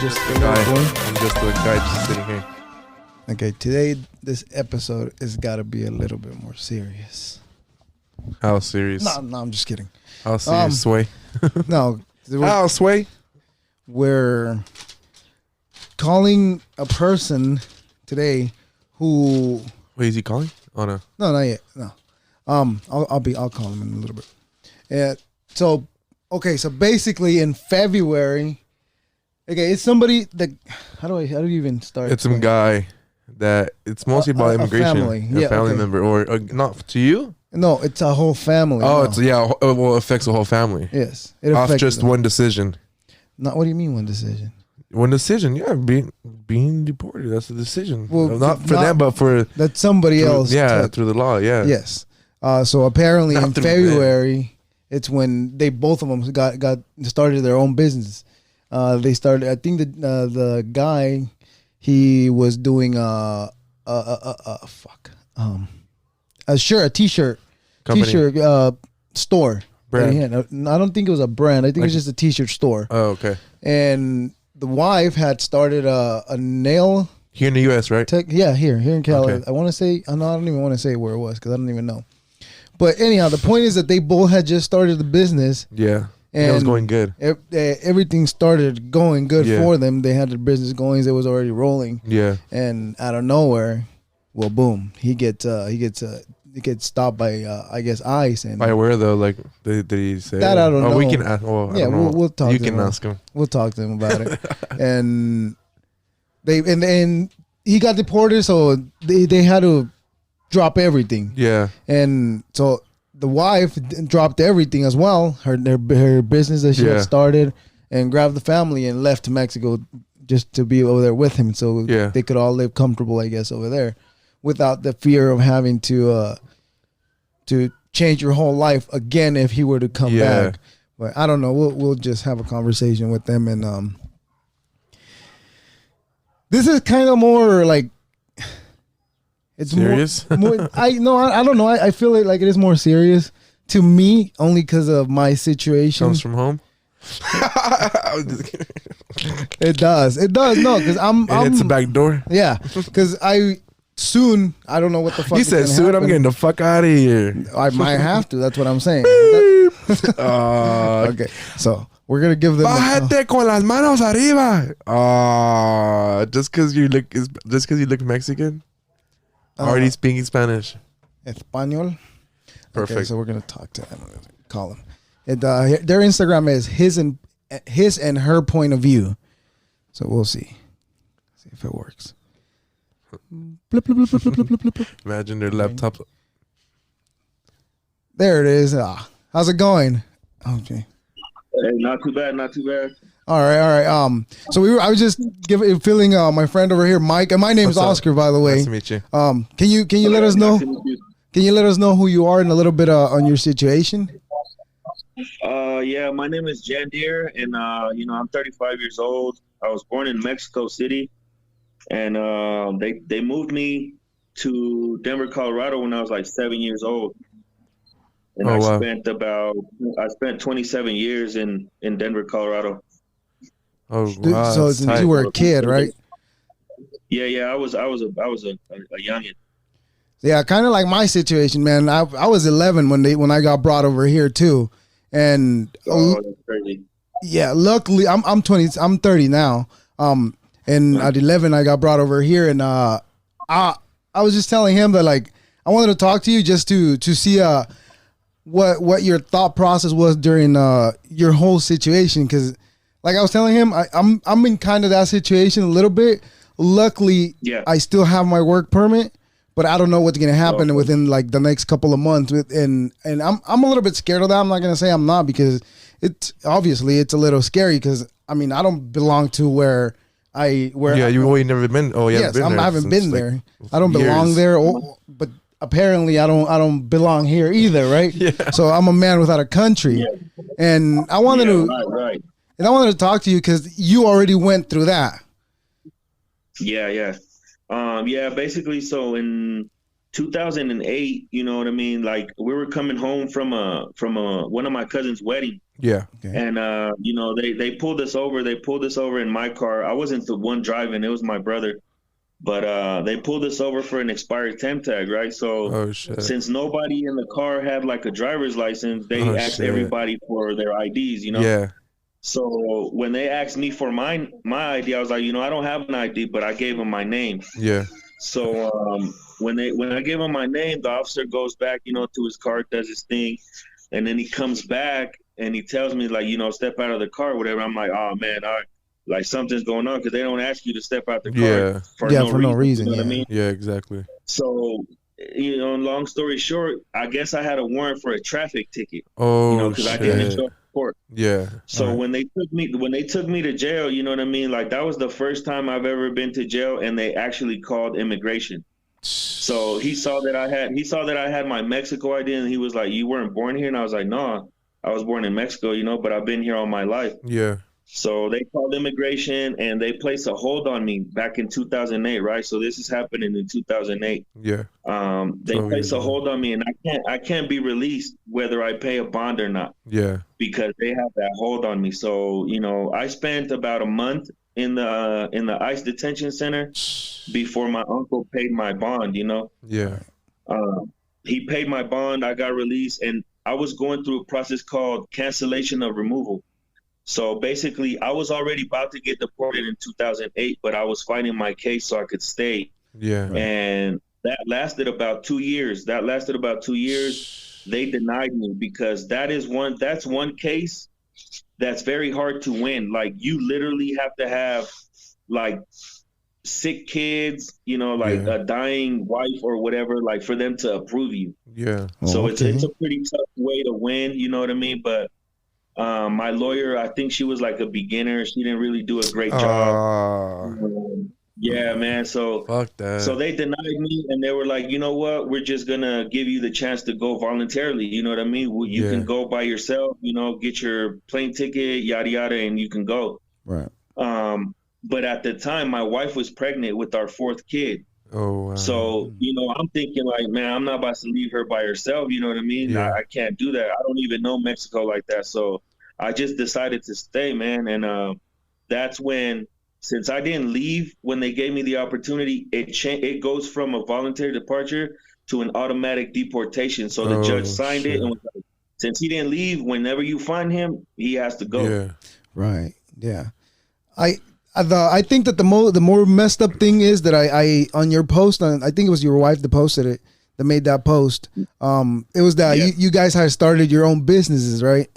just a guy. I'm just a guy just sitting here. Okay, today this episode has got to be a little bit more serious. How serious? No, I'm just kidding. How serious, Sway? No. How, Sway? We're calling a person today who... Wait, is he calling? Oh, no. No, not yet. No. I'll call him in a little bit. So basically in February, okay, it's somebody that, how do you even start? It's some guy that, it's mostly about immigration. A family member, or not to you? No, it's a whole family. Oh, no. it's, yeah, it affects the whole family. Yes. It Off affects just them. one decision. Not, what do you mean one decision? One decision, yeah, being deported. That's the decision. Well, not for them, but for that somebody else. Yeah, through the law. Yeah. Yes. So apparently Not in through February, it's when they both of them got started their own business. They started. I think the guy, he was doing a t-shirt Company. t-shirt store. Brand. I don't think it was a brand. I think it was just a t-shirt store. Oh, okay. And the wife had started a nail Here in the U.S., right? here in Cali. Okay. I want to say, I don't even want to say where it was because I don't even know. But anyhow, the point is that they both had just started the business. Yeah. And it was going good. Everything started going good Yeah. for them. They had the business going. It was already rolling. Yeah. And out of nowhere, well, boom, he gets stopped by I guess ICE. And By where though? Like did he say that? I don't know. We can ask. Well, yeah, we'll talk. You to can him. ask him. We'll talk to him about it. And and he got deported, so they had to drop everything. Yeah. And so the wife dropped everything as well, her business that she had started, and grabbed the family and left to Mexico just to be over there with him, so they could all live comfortable, I guess, over there, without the fear of having to change your whole life again if he were to come back. But I don't know. We'll just have a conversation with them, and this is kind of more like. It's serious. More, I don't know. I feel like it is more serious to me only because of my situation. Comes from home. It does. No, because it's a back door. Yeah, because I don't know what the fuck. You said soon. happen. I'm getting the fuck out of here. I might have to. That's what I'm saying. Okay, so we're gonna give them. Bájate con las manos arriba. Just because you look Mexican. Already speaking Spanish. Español. Perfect. Okay, so we're gonna talk to them. Call them. Their Instagram is his and her point of view. So we'll see if it works. Blip, blip, blip, blip, blip, blip, blip, blip. Imagine their laptop. There it is. How's it going? Okay. Hey, not too bad. All right. So I was just feeling my friend over here, Mike, and my name's Oscar, by the way. Nice to meet you. Can you let us know? Can you let us know who you are and a little bit on your situation? Yeah, my name is Jan Deere, and I'm 35 years old. I was born in Mexico City, and they moved me to Denver, Colorado when I was like 7 years old. And I spent 27 years in Denver, Colorado. Oh, wow. So since you were a kid, right? Yeah. I was a youngin. Yeah, kind of like my situation, man. I was 11 when I got brought over here too, and that's crazy. Yeah, luckily I'm 30 now. And at 11 I got brought over here, and I was just telling him that like I wanted to talk to you just to see what your thought process was during your whole situation, because like I was telling him, I'm in kind of that situation a little bit. Luckily, I still have my work permit, but I don't know what's gonna happen within like the next couple of months. And I'm a little bit scared of that. I'm not gonna say I'm not, because it's a little scary, because I mean I don't belong to where you've never been. Oh yeah, yes, I haven't been there. I don't belong there, but apparently I don't belong here either, right? Yeah. So I'm a man without a country, and I wanted to. And I wanted to talk to you because you already went through that. Yeah. Basically, so in 2008, you know what I mean? Like we were coming home from one of my cousin's wedding, Yeah. Okay. And you know, they pulled us over. They pulled us over in my car. I wasn't the one driving. It was my brother. But they pulled us over for an expired temp tag, right? So Oh shit. since nobody in the car had like a driver's license, they Oh asked shit. everybody for their IDs, you know? Yeah. So when they asked me for my ID, I was like, you know, I don't have an ID, but I gave them my name. Yeah. So when I gave him my name, the officer goes back, you know, to his car, does his thing, and then he comes back and he tells me like, you know, step out of the car, or whatever. I'm like, oh man, like something's going on because they don't ask you to step out the car Yeah. for Yeah, no for no reason. reason. You know what I Yeah. mean? Yeah. Exactly. So, you know, long story short, I guess I had a warrant for a traffic ticket, you know, Oh because I didn't shit. show up to court. Yeah. So Alright. when they took me to jail, you know what I mean? Like that was the first time I've ever been to jail, and they actually called immigration. So he saw that I had my Mexico ID, and he was like, "You weren't born here?" And I was like, "No, I was born in Mexico, you know, but I've been here all my life." Yeah. So they called immigration and they placed a hold on me back in 2008, right? So this is happening in 2008. Yeah. They 12 years placed a ago. hold on me, and I can't be released whether I pay a bond or not Yeah. because they have that hold on me. So you know, I spent about a month in the ICE detention center before my uncle paid my bond. You know, Yeah. he paid my bond, I got released, and I was going through a process called cancellation of removal. So basically, I was already about to get deported in 2008, but I was fighting my case so I could stay. Yeah. Right. And that lasted about 2 years. They denied me because that's one case that's very hard to win. Like you literally have to have like sick kids, you know, like Yeah. a dying wife or whatever, like for them to approve you. Yeah. So Oh, it's okay. a pretty tough way to win, you know what I mean? But my lawyer, I think she was like a beginner. She didn't really do a great job. Ah. Yeah, man. Fuck So that. they denied me, and they were like, you know what? We're just gonna give you the chance to go voluntarily. You know what I mean? You can Yeah. go by yourself. You know, get your plane ticket, yada yada, and you can go. Right. But at the time, my wife was pregnant with our fourth kid. Oh wow. So, you know, I'm thinking like, man, I'm not about to leave her by herself. You know what I mean? Yeah. I can't do that. I don't even know Mexico like that. So I just decided to stay, man. And that's when, since I didn't leave when they gave me the opportunity, it goes from a voluntary departure to an automatic deportation. So the judge Oh signed it shit. and was like, since he didn't leave, whenever you find him, he has to go. Yeah. Right. Yeah. I think that the more messed up thing is that I on your post, I think it was your wife that posted it, that made that post. It was that Yeah. you guys had started your own businesses, right?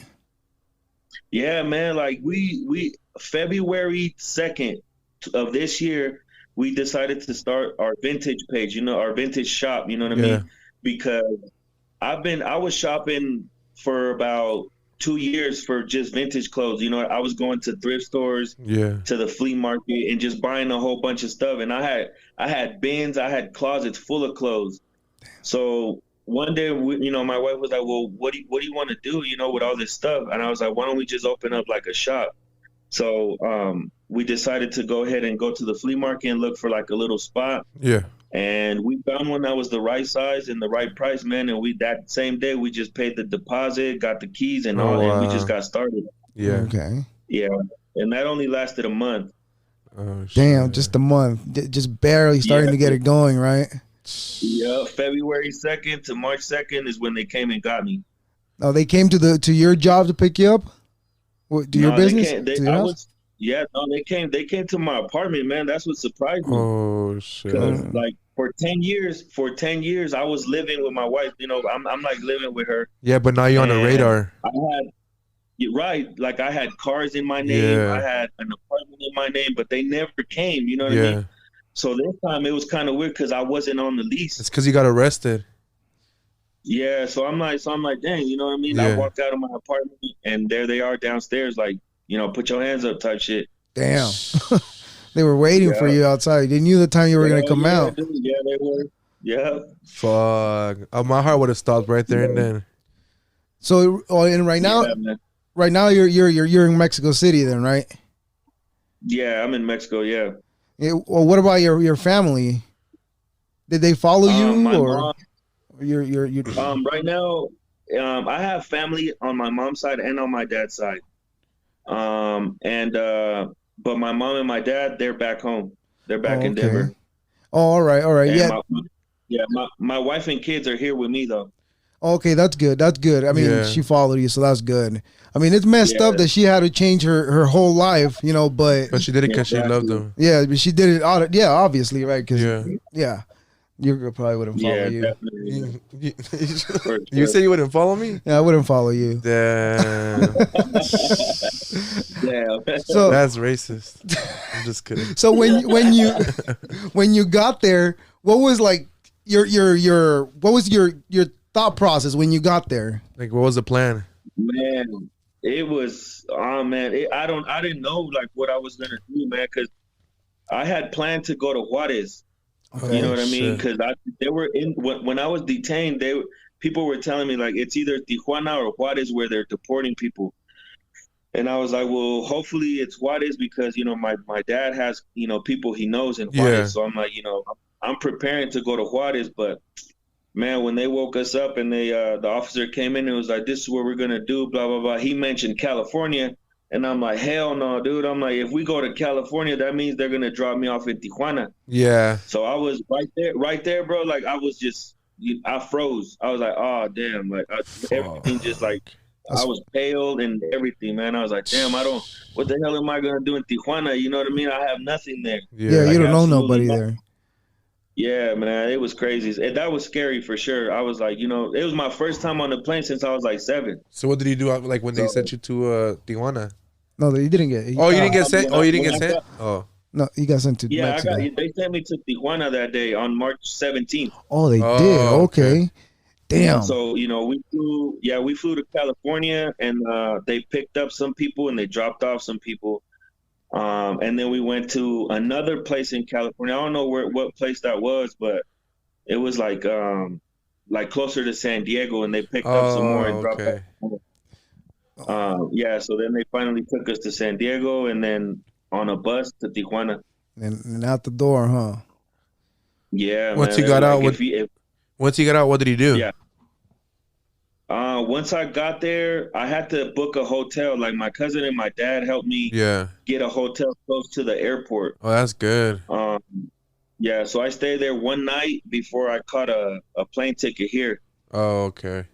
Yeah, man. Like we February 2nd of this year, we decided to start our vintage page, you know, our vintage shop, you know what I Yeah. mean? Because I was shopping for about 2 years for just vintage clothes. You know, I was going to thrift stores, Yeah. to the flea market, and just buying a whole bunch of stuff. And I had bins, I had closets full of clothes. So one day, you know, my wife was like, "Well, what do you want to do? You know, with all this stuff?" And I was like, "Why don't we just open up like a shop?" So we decided to go ahead and go to the flea market and look for like a little spot. Yeah. And we found one that was the right size and the right price, man. And we that same day we just paid the deposit, got the keys and all, Oh and we just wow. got started. Yeah. Okay. Yeah, and that only lasted a month. Oh shit. Damn, just a month, just barely starting Yeah, to get it going, right? yeah. February 2nd to March 2nd is when they came and got me. Oh, they came to your job to pick you up, to your No, they business, can't. to your house. Yeah, no, they came. They came to my apartment, man. That's what surprised me. Oh shit. Cause like for 10 years, I was living with my wife. You know, I'm like living with her. Yeah, but now you're on the And radar. I had, you're right. Like I had cars in my name. I Yeah. had an apartment in my name, but they never came. You know what I Yeah. mean? So this time it was kind of weird because I wasn't on the lease. It's because you got arrested. Yeah. So I'm like, dang. You know what I mean? I Yeah. walked out of my apartment and there they are downstairs. Like, you know, put your hands up type shit. Damn, they were waiting for Yeah. you outside. They knew the time you were gonna Yeah, come yeah, out. dude. Yeah, they were. Yeah. Fuck. My heart would have stopped right there and then. So, and right now, Yeah, man. you're in Mexico City, then, right? Yeah, I'm in Mexico. Yeah. Yeah, well, what about your family? Did they follow you My or mom. your Right now, I have family on my mom's side and on my dad's side. And but my mom and my dad, they're back home. They're back Oh, in okay. Denver. Oh, all right, all right. And Yeah. my wife and kids are here with me though. Okay, that's good. That's good. I mean, Yeah. she followed you, so that's good. I mean, it's messed up Yeah, that she had to change her whole life, but But she did it because she loved exactly. him. yeah, but she did it. Yeah, obviously, right? Because Yeah. yeah, your girl probably wouldn't follow Yeah, you. definitely. You, For you sure. say you wouldn't follow me? Yeah, I wouldn't follow you. Damn. Yeah. So That's racist. I'm just kidding. so when you got there, what was like your what was your thought process when you got there? Like, what was the plan? Man, it was oh man, I didn't know like what I was gonna do, man, because I had planned to go to Juarez. You know Okay. what I mean? Shit. Because they were in when I was detained. People were telling me like it's either Tijuana or Juarez where they're deporting people. And I was like, well, hopefully it's Juarez because my dad has people he knows in Yeah. Juarez. So I'm like, I'm preparing to go to Juarez, but man, when they woke us up and the officer came in and was like, this is what we're gonna do, blah blah blah. He mentioned California, and I'm like, hell no, dude. I'm like, if we go to California, that means they're gonna drop me off in Tijuana. Yeah. So I was right there, bro. Like I was just, I froze. I was like, oh damn, like everything just like I was pale and everything, man. I was like, damn, what the hell am I gonna do in Tijuana? You know what I mean? I have nothing there. Yeah, Yeah. you Like don't know absolutely nobody nothing. there. Yeah, man, it was crazy. That was scary for sure. I was like, it was my first time on the plane since I was like 7. So what did you do? Like when they So sent you to Tijuana? No, you didn't get. Oh, you didn't get sent. when Oh, I you didn't when get I sent. got Oh. No, you got sent to yeah, Mexico. they sent me to Tijuana that day on March 17th. Oh, they Oh, did. okay. Okay. Damn. So, we flew to California and they picked up some people and they dropped off some people. And then we went to another place in California. I don't know what place that was, but it was like closer to San Diego, and they picked up some more and Oh, dropped off okay. some more. Yeah, so then they finally took us to San Diego and then on a bus to Tijuana. And out the door, huh? Yeah, Once man. you They were got out, like, what? if Once you got out, what did he do? yeah. Once I got there, I had to book a hotel. Like my cousin and my dad helped me Yeah. get a hotel close to the airport. Oh, that's good. Yeah, so I stayed there one night before I caught a plane ticket here. Oh, okay.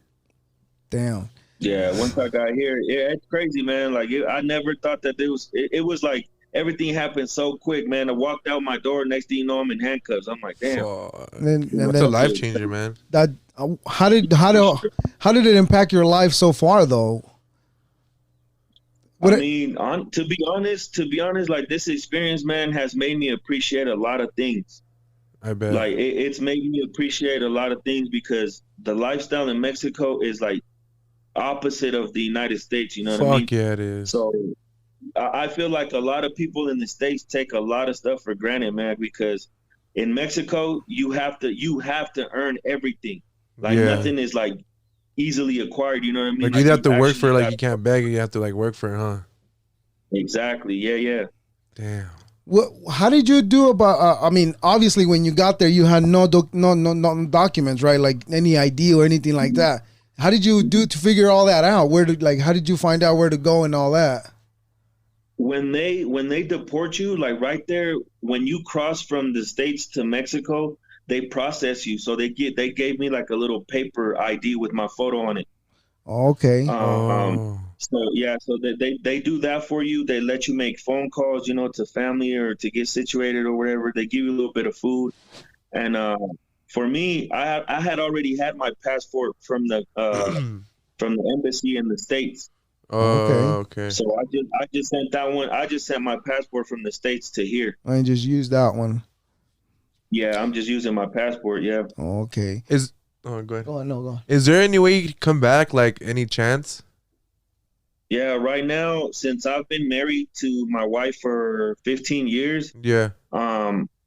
Damn. Yeah, once I got here, yeah, it's crazy, man. Like I never thought that it was like everything happened so quick, man. I walked out my door, next thing you know, I'm in handcuffs. I'm like, damn. Fuck. And That's a then life changer, man. that how did it impact your life so far though? I mean, to be honest, like this experience, man, has made me appreciate a lot of things. I bet. Like it's made me appreciate a lot of things because the lifestyle in Mexico is like opposite of the United States. You know what I mean? Fuck yeah, it is. So I feel like a lot of people in the States take a lot of stuff for granted, man, because in Mexico you have to earn everything. Like Yeah. nothing is like easily acquired. You know what I mean? Like you have to work for it. Like actually you can't beg it. You have to like work for it, huh? exactly. Yeah. Damn. How did you do about? I mean, obviously, when you got there, you had no documents, right? Like any ID or anything like that. How did you do to figure all that out? How did you find out where to go and all that? When they deport you, like right there, when you cross from the States to Mexico, they process you. So they gave me like a little paper ID with my photo on it. Okay. So yeah, so they do that for you. They let you make phone calls, to family or to get situated or whatever. They give you a little bit of food, and for me, I had already had my passport from the embassy in the States. Okay. So I just sent that one. I just sent my passport from the States to here. I just use that one. Yeah, I'm just using my passport. Yeah. Okay. Oh, go ahead. Go on. No, go on. Is there any way you could come back? Like any chance? Yeah, right now, since I've been married to my wife for 15 years, Yeah.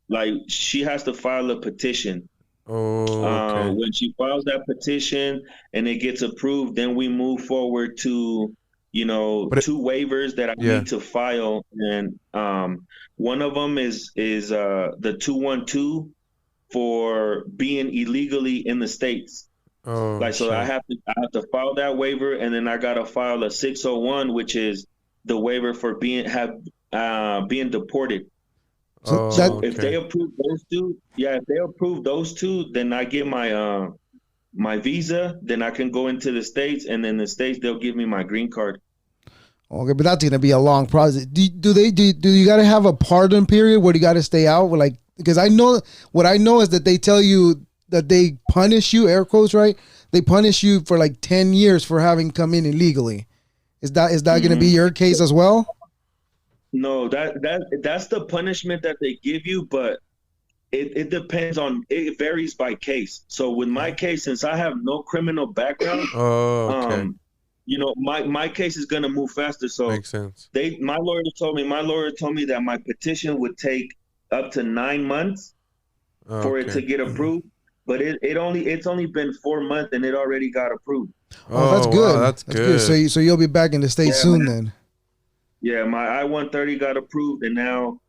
like she has to file a petition. Oh, okay. When she files that petition and it gets approved, then we move forward to, two waivers that I need to file, and one of them is the 212 for being illegally in the States. Oh, Like, so shit. I have to file that waiver, and then I gotta file a 601, which is the waiver for being deported. So So that Oh, if they okay. approve those two, yeah, if they approve those two, then I get my visa, then I can go into the States, and then the States they'll give me my green card. okay, but that's gonna be a long process. Do you got to have a pardon period where you got to stay out? Like, because I know what I know is that they tell you that they punish you, air quotes, right? They punish you for like 10 years for having come in illegally. Is that gonna be Hmm. your case as well? No, that's the punishment that they give you, but it depends on it varies by case. So with my case, since I have no criminal background, Oh, okay. um, my case is gonna move faster. So Makes sense. my lawyer told me that my petition would take up to 9 months for it to Okay. get approved. But it's only been 4 months and it already got approved. Oh, that's Oh, wow, good. that's That's good. So good. you'll be back in the States Yeah, soon man. then. Yeah, my I-130 got approved, and now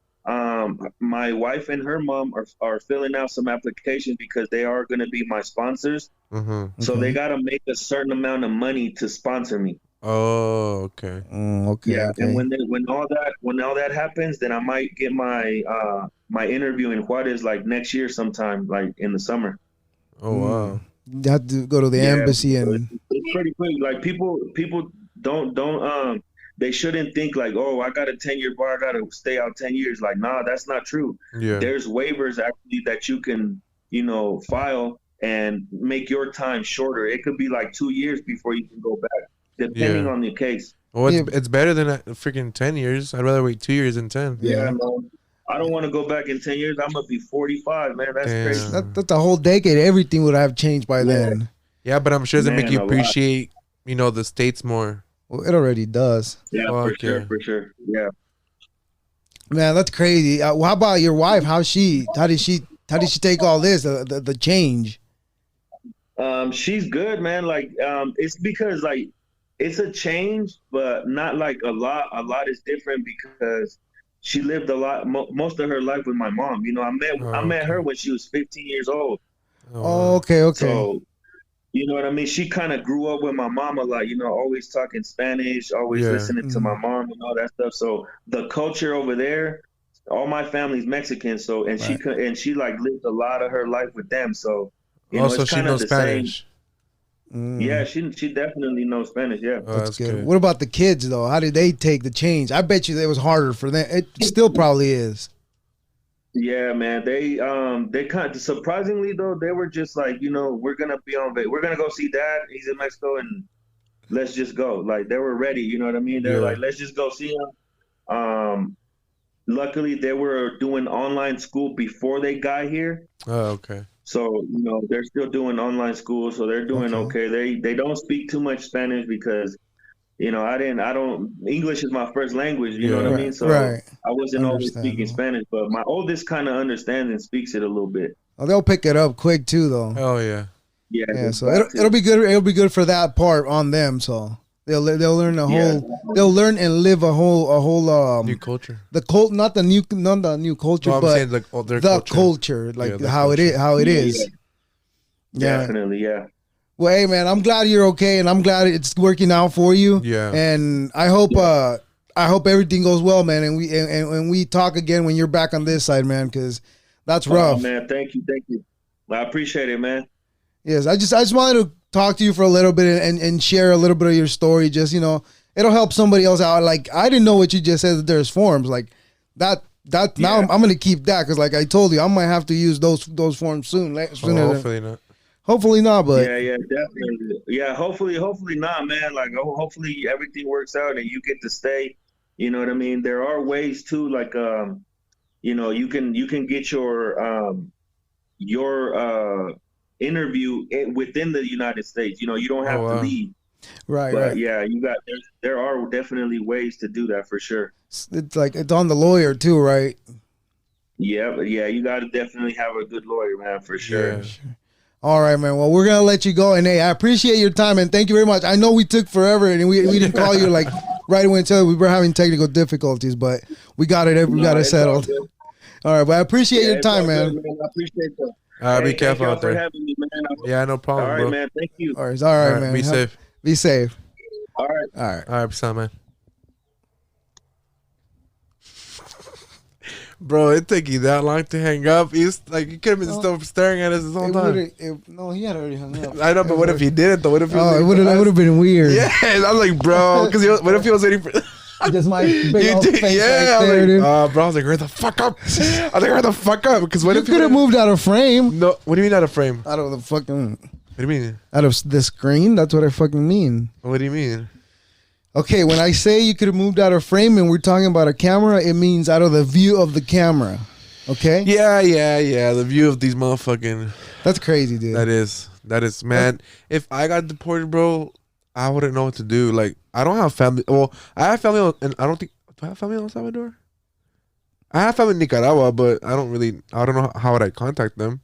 my wife and her mom are filling out some applications because they are going to be my sponsors. Mm-hmm. So they Okay. got to make a certain amount of money to sponsor me. Oh, okay. Okay. Yeah, and Okay. when all that happens, then I might get my interview in Juarez like next year sometime, like in the summer. Oh, wow. You have to go to the Yeah, embassy so it's, and it's pretty quick. Like people don't they shouldn't think like, oh, I got a 10-year bar, I gotta stay out 10 years. Like, nah, that's not true. Yeah. There's waivers actually that you can, file and make your time shorter. It could be like 2 years before you can go back, depending Yeah. on the case. Well, yeah, it's better than a freaking 10 years. I'd rather wait 2 years than 10. Yeah, yeah. man. I don't want to go back in 10 years. I'm gonna be 45, man. That's crazy. Damn. That's a whole decade. Everything would have changed by Yeah, then. Yeah, but I'm sure it make man, you a lot. appreciate, the states more. Well, it already does. Yeah, for Fuck sure, yeah. for sure. Yeah. Man, that's crazy. Well, how about your wife? How did she take all this? The change. She's good, man. Like, it's because like it's a change, but not like a lot. A lot is different because she lived a lot, most of her life with my mom. I Oh, met her okay. when she was 15 years old. Oh, Oh, wow. okay, okay. So, you know what I mean? She kind of grew up with my mom a lot, always talking Spanish, always Yeah. listening to my Mm, mom and all that stuff. So the culture over there, all my family's Mexican. So, and right. she like lived a lot of her life with them. So, Also, it's she kind of knows the same. Spanish. Yeah, Mm, she definitely knows Spanish. Yeah. Oh, that's that's good. good. What about the kids though? How did they take the change? I bet you it was harder for them. It still probably is. Yeah, man. They kind of surprisingly though, they were just like, we're gonna go see dad. He's in Mexico and let's just go. Like they were ready, you know what I mean? They're Yeah. like, let's just go see him. Luckily they were doing online school before they got here. Oh, okay. So, they're still doing online school, so they're doing Okay. okay. They don't speak too much Spanish because I don't, English is my first language, you know what I Yeah. mean? Right. So Right. I wasn't always speaking Understandable. Spanish, but my oldest kind of understands and speaks it a little bit. Oh, they'll pick it up quick too though. Oh, yeah. Yeah, Yeah. they So got it'll to. be good. It'll be good for that part on them. So they'll learn a Yeah, whole. They'll learn and live a whole New culture. the not the new culture, No, I'm but saying like their the culture. culture, Yeah, like their how it is, culture. how it yeah, is. Yeah. definitely, yeah. Well, hey man, I'm glad you're okay, and I'm glad it's working out for you. Yeah. And Yeah. I hope everything goes well, man. And we talk again when you're back on this side, man, because that's Oh rough. man, thank you. I appreciate it, man. Yes, I just wanted to talk to you for a little bit and share a little bit of your story. Just it'll help somebody else out. Like I didn't know what you just said that there's forms like that. Now Yeah. I'm gonna keep that because like I told you, I might have to use those forms soon. Oh, Sooner than, hopefully not. hopefully not, but Yeah, definitely. Yeah, hopefully not, man. Like, hopefully everything works out and you get to stay. You know what I mean? There are ways too, like, you can get your interview within the United States. You don't Oh, have to wow. leave. right, But right. yeah, there are definitely ways to do that for sure. It's like it's on the lawyer too, right? Yeah, but yeah, you got to definitely have a good lawyer, man, for sure. Yeah. All right, man. Well, we're gonna let you go, and hey, I appreciate your time, and thank you very much. I know we took forever, and we didn't call you like right away until we were having technical difficulties, but we got it. We No, got it it's all settled. good. All right, but I appreciate your it's all time, good, man. I appreciate that. Be Hey, careful thank y'all out for there. having me, man. Yeah, no All problem, right, bro. man. Thank you. All right, man. Be safe. Be safe. All right. All right. All right, peace out, man. Bro, it took you that long to hang up. He's like, you could have been still staring at us this whole time. No, he had already hung up. I know, but what if he didn't though? What if he was Oh, it would have been weird. Yeah, I was like, bro, because what if he was waiting for? Just my big old face Yeah, right there, dude. bro, I was like, hurry the fuck up. I was like, hurry the fuck up, because what You if could have moved out of frame. No, what do you mean out of frame? Out of the fucking. What do you mean? Out of the screen. That's what I fucking mean. What do you mean? Okay, when I say you could have moved out of frame and we're talking about a camera, it means out of the view of the camera. Okay? Yeah. The view of these motherfucking. That's crazy, dude. That is, man. If I got deported, bro, I wouldn't know what to do. Like, I don't have family. Well, I have family, and I don't think. Do I have family in El Salvador? I have family in Nicaragua, but I don't know how would I contact them.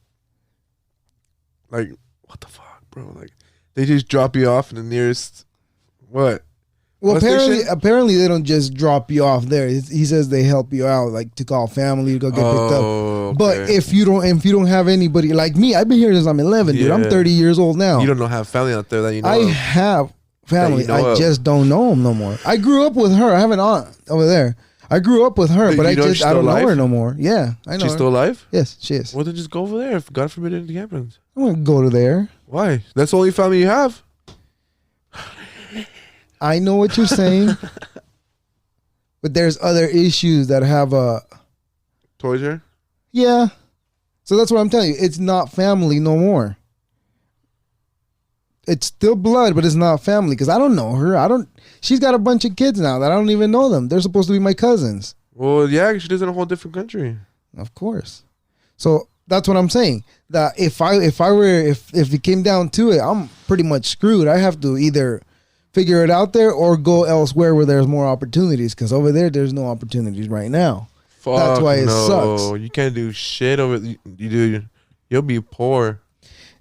Like, what the fuck, bro? Like, they just drop you off in the nearest. What? Well, Bus station? apparently they don't just drop you off there. He says they help you out, like to call family to go get picked up. Okay. But if you don't have anybody like me, I've been here since I'm 11, dude. I'm Yeah. 30 years old now. You don't know have family out there that you know. I of. have family. That you know I of. just don't know them no more. I grew up with her. I have an aunt over there. I grew up with her, But but you know she's I still don't know her alive? no more. Yeah, I know She's her. still alive? Yes, she is. Well, then just go over there. If God forbid anything happens. I'm gonna go to there. Why? That's the only family you have. I know what you're saying, but there's other issues that have a. Torture? Yeah. So that's what I'm telling you. It's not family no more. It's still blood, but it's not family because I don't know her. She's got a bunch of kids now that I don't even know them. They're supposed to be my cousins. Well, yeah, she lives in a whole different country. Of course. So that's what I'm saying. That if it came down to it, I'm pretty much screwed. I have to either figure it out there or go elsewhere where there's more opportunities because over there's no opportunities right now. Fuck That's why it no. sucks. You can't do shit over. You do. You'll be poor.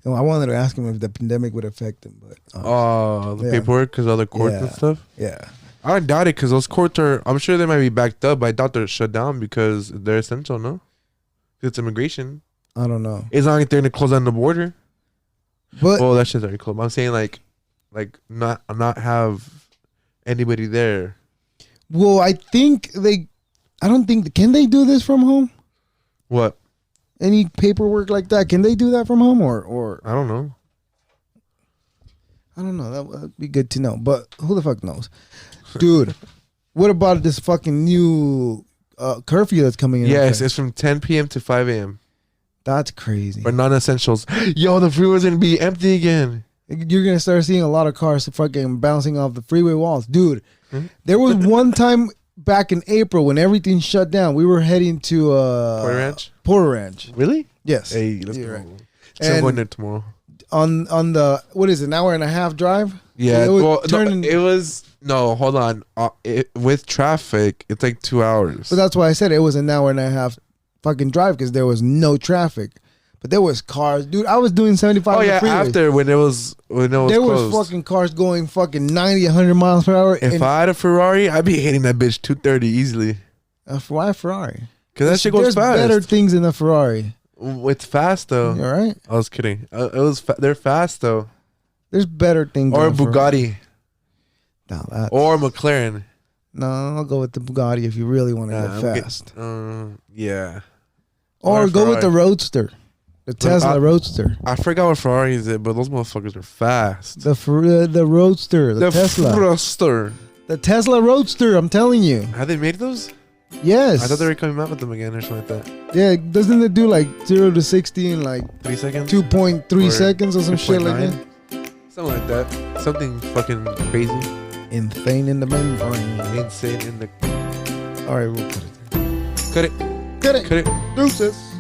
You know, I wanted to ask him if the pandemic would affect him, but The yeah. paperwork because of the courts and stuff. Yeah. I doubt it because those courts are. I'm sure they might be backed up, but I doubt they're shut down because they're essential. No, it's immigration. I don't know. It's not like they're gonna close down the border. But Well, that shit's already closed. I'm saying like not have anybody there. well, I don't think can they do this from home? What? Any paperwork like that? Can they do that from home or I don't know. I don't know. That would be good to know. But who the fuck knows? Dude, what about this fucking new curfew that's coming in? Yes, effect? it's from 10 p.m. to 5 a.m. That's crazy. for non-essentials. Yo, the freeway's gonna be empty again. You're going to start seeing a lot of cars fucking bouncing off the freeway walls. Dude, Hmm? there was one time back in April when everything shut down. We were heading to Porter Ranch? Porter Ranch. Really? Yes. Hey, let's You're go. right. So I'm And- going there tomorrow. On the, what is it, an hour and a half drive? Yeah, It was well, turning- no, it was hold on. With traffic, it's like 2 hours. But that's why I said it was an hour and a half fucking drive because there was no traffic. But there was cars. Dude, I was doing 75 oh on yeah, the freeway. after when it was there closed. was fucking cars going fucking 90, 100 miles per hour. If I had a Ferrari, I'd be hitting that bitch 230 easily. Why a Ferrari? Cause that shit goes There's fast. better things in a Ferrari. It's fast though. You all right? I was kidding. It was. They're fast though. There's better things. Or a in Ferrari. Bugatti. No, that, Or McLaren. no, I'll go with the Bugatti if you really want to Nah, go I'm fast. Yeah. Or a go with the Ferrari. Roadster, the Tesla Roadster, I forgot what Ferrari is, but those motherfuckers are fast. the Roadster, the Tesla, Roadster. the Tesla Roadster. I'm telling you, Have they made those? yes. I thought they were coming out with them again or something like that. Yeah, doesn't it do like 0 to 60 in like 3 seconds? 2.3 Or seconds or some shit like 2.9? that? Something like that. Something fucking crazy. Insane in the membrane. Insane in the. All right, we'll cut it. Cut it. Cut it. Cut it. Deuces.